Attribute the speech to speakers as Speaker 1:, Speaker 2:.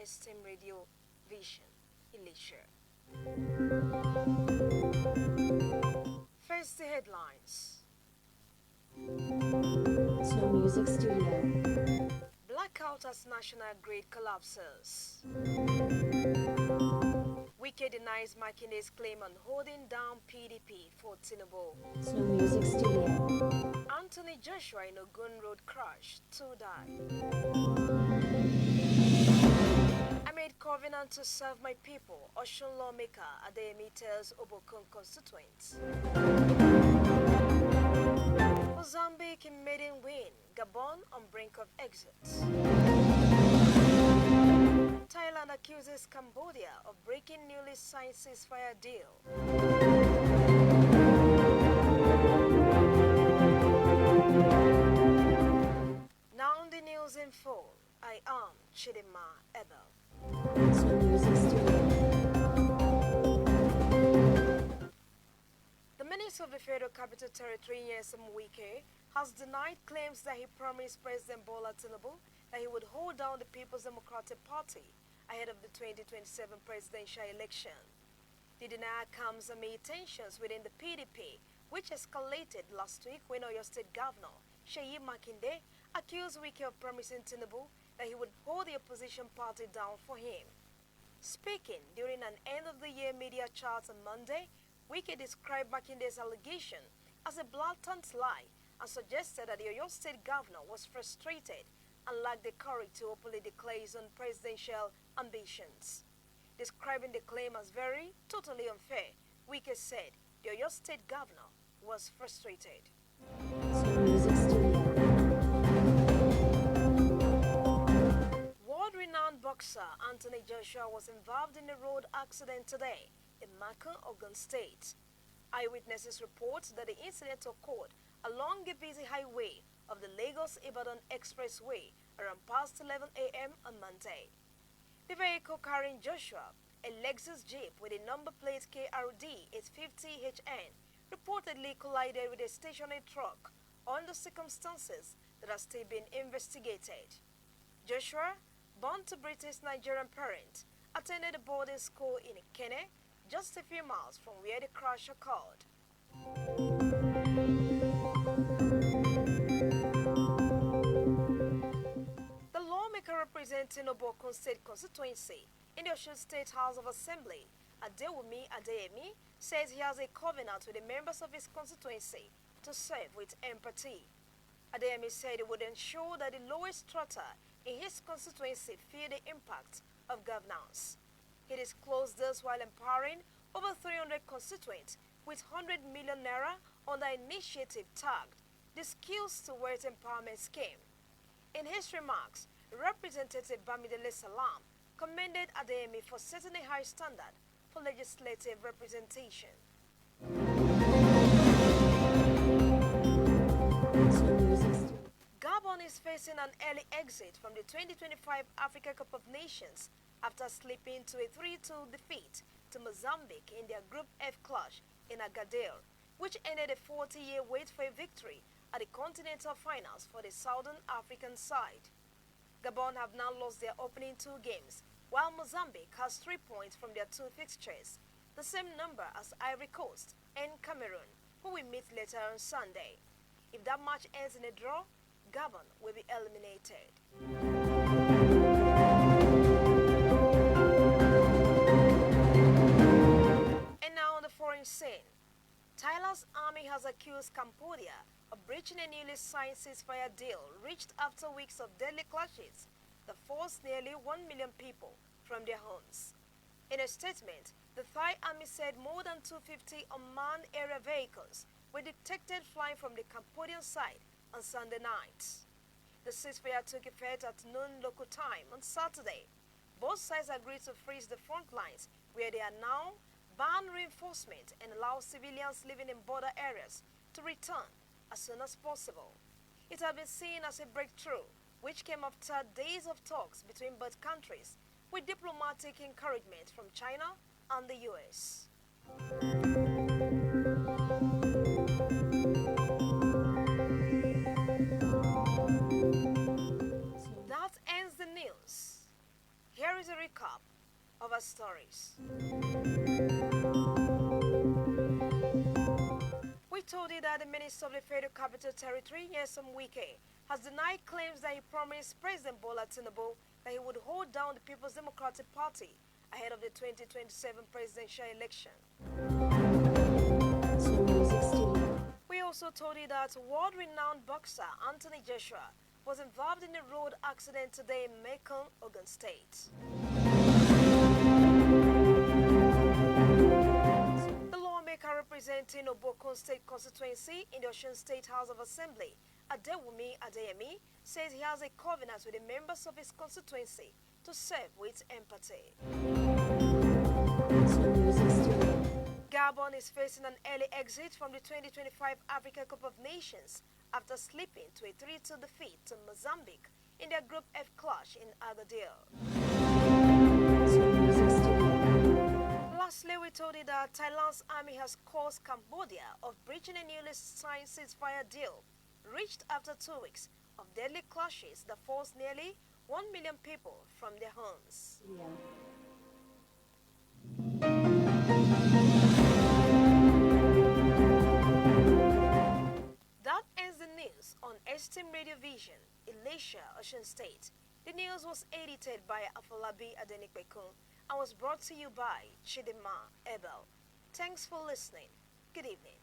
Speaker 1: Mainstream Radio Vision, Elisha. First, the headlines.
Speaker 2: Snow Music Studio.
Speaker 1: Blackout as national grid collapses. Wike denies Makine's claim on holding down PDP for Tinubu.
Speaker 2: Snow Music Studio.
Speaker 1: Anthony Joshua in Ogun Road crash, 2 die. I made covenant to serve my people, Ocean lawmaker Adeyemi tells Obokun constituents. Mozambique in maiden win, Gabon on brink of exit. Thailand accuses Cambodia of breaking newly signed ceasefire deal. Now the news in full. I am Chidima Abel.
Speaker 2: Snow Music Studio.
Speaker 1: The Minister of the Federal Capital Territory, Nyesom Wike, has denied claims that he promised President Bola Tinubu that he would hold down the People's Democratic Party ahead of the 2027 presidential election. The denial comes amid tensions within the PDP, which escalated last week when Oyo State Governor Seyi Makinde accused Wike of promising Tinubu that he would hold the opposition party down for him. Speaking during an end-of-the-year media chat on Monday, Wike described Makinde's allegation as a blatant lie and suggested that the Oyo State Governor was frustrated and lacked the courage to openly declare his own presidential ambitions. Describing the claim as totally unfair, Wike said the Oyo State Governor was frustrated.
Speaker 2: Snow Music Studio.
Speaker 1: World-renowned boxer Anthony Joshua was involved in a road accident today in Makun, Ogun State. Eyewitnesses report that the incident occurred along a busy highway of the Lagos-Ibadan Expressway around past 11 a.m. on Monday. The vehicle carrying Joshua, a Lexus Jeep with a number plate KRD 850HN, reportedly collided with a stationary truck under circumstances that are still being investigated. Joshua, born to British Nigerian parents, attended a boarding school in Ikene, just a few miles from where the crash occurred. The lawmaker representing Obokun State constituency in the Osun State House of Assembly, Adeyemi, says he has a covenant with the members of his constituency to serve with empathy. Adeyemi said he would ensure that the lowest strata in his constituency feel the impact of governance. He disclosed this while empowering over 300 constituents with 100 million naira on the initiative tagged the Skills to Wealth Empowerment Scheme. In his remarks, Representative Bamidele Salam commended Adeyemi for setting a high standard for legislative representation.
Speaker 2: Snow Music Studio.
Speaker 1: Gabon is facing an early exit from the 2025 Africa Cup of Nations after slipping to a 3-2 defeat to Mozambique in their Group F clash in Agadir, which ended a 40-year wait for a victory at the Continental Finals for the Southern African side. Gabon have now lost their opening 2 games, while Mozambique has 3 points from their 2 fixtures, the same number as Ivory Coast and Cameroon, who will meet later on Sunday. If that match ends in a draw, Gabon will be eliminated. And now on the foreign scene, Thailand's army has accused Cambodia of breaching a newly signed ceasefire deal reached after weeks of deadly clashes that forced nearly 1 million people from their homes. In a statement, the Thai army said more than 250 unmanned aerial vehicles were detected flying from the Cambodian side on Sunday night. The ceasefire took effect at noon local time on Saturday. Both sides agreed to freeze the front lines, where they are now ban reinforcement and allow civilians living in border areas to return as soon as possible. It has been seen as a breakthrough, which came after days of talks between both countries, with diplomatic encouragement from China and the US. That ends the news. Here is a of our stories. We told you that the Minister of the Federal Capital Territory, Nyesom Wike, has denied claims that he promised President Bola Tinubu that he would hold down the People's Democratic Party ahead of the 2027 presidential election.
Speaker 2: Sun Music Studio.
Speaker 1: We also told you that world-renowned boxer Anthony Joshua was involved in a road accident today in Mekong, Ogun State. The lawmaker representing Obokun State constituency in the Osun State House of Assembly, Adewumi Adeyemi, says he has a covenant with the members of his constituency to serve with empathy.
Speaker 2: Sun Music Studio.
Speaker 1: Gabon is facing an early exit from the 2025 Africa Cup of Nations after slipping to a 3-2 defeat to Mozambique in their Group F clash in Agadir.
Speaker 2: Sun Music Studio.
Speaker 1: Lastly, we told you that Thailand's army has caused Cambodia of breaching a newly signed ceasefire deal, reached after 2 weeks of deadly clashes that forced nearly 1 million people from their homes.
Speaker 2: Studio.
Speaker 1: That ends the news on Esteem Radio Vision, Elisha, Osun State. The news was edited by Afolabi Adenikbekun and was brought to you by Chidima Abel. Thanks for listening. Good evening.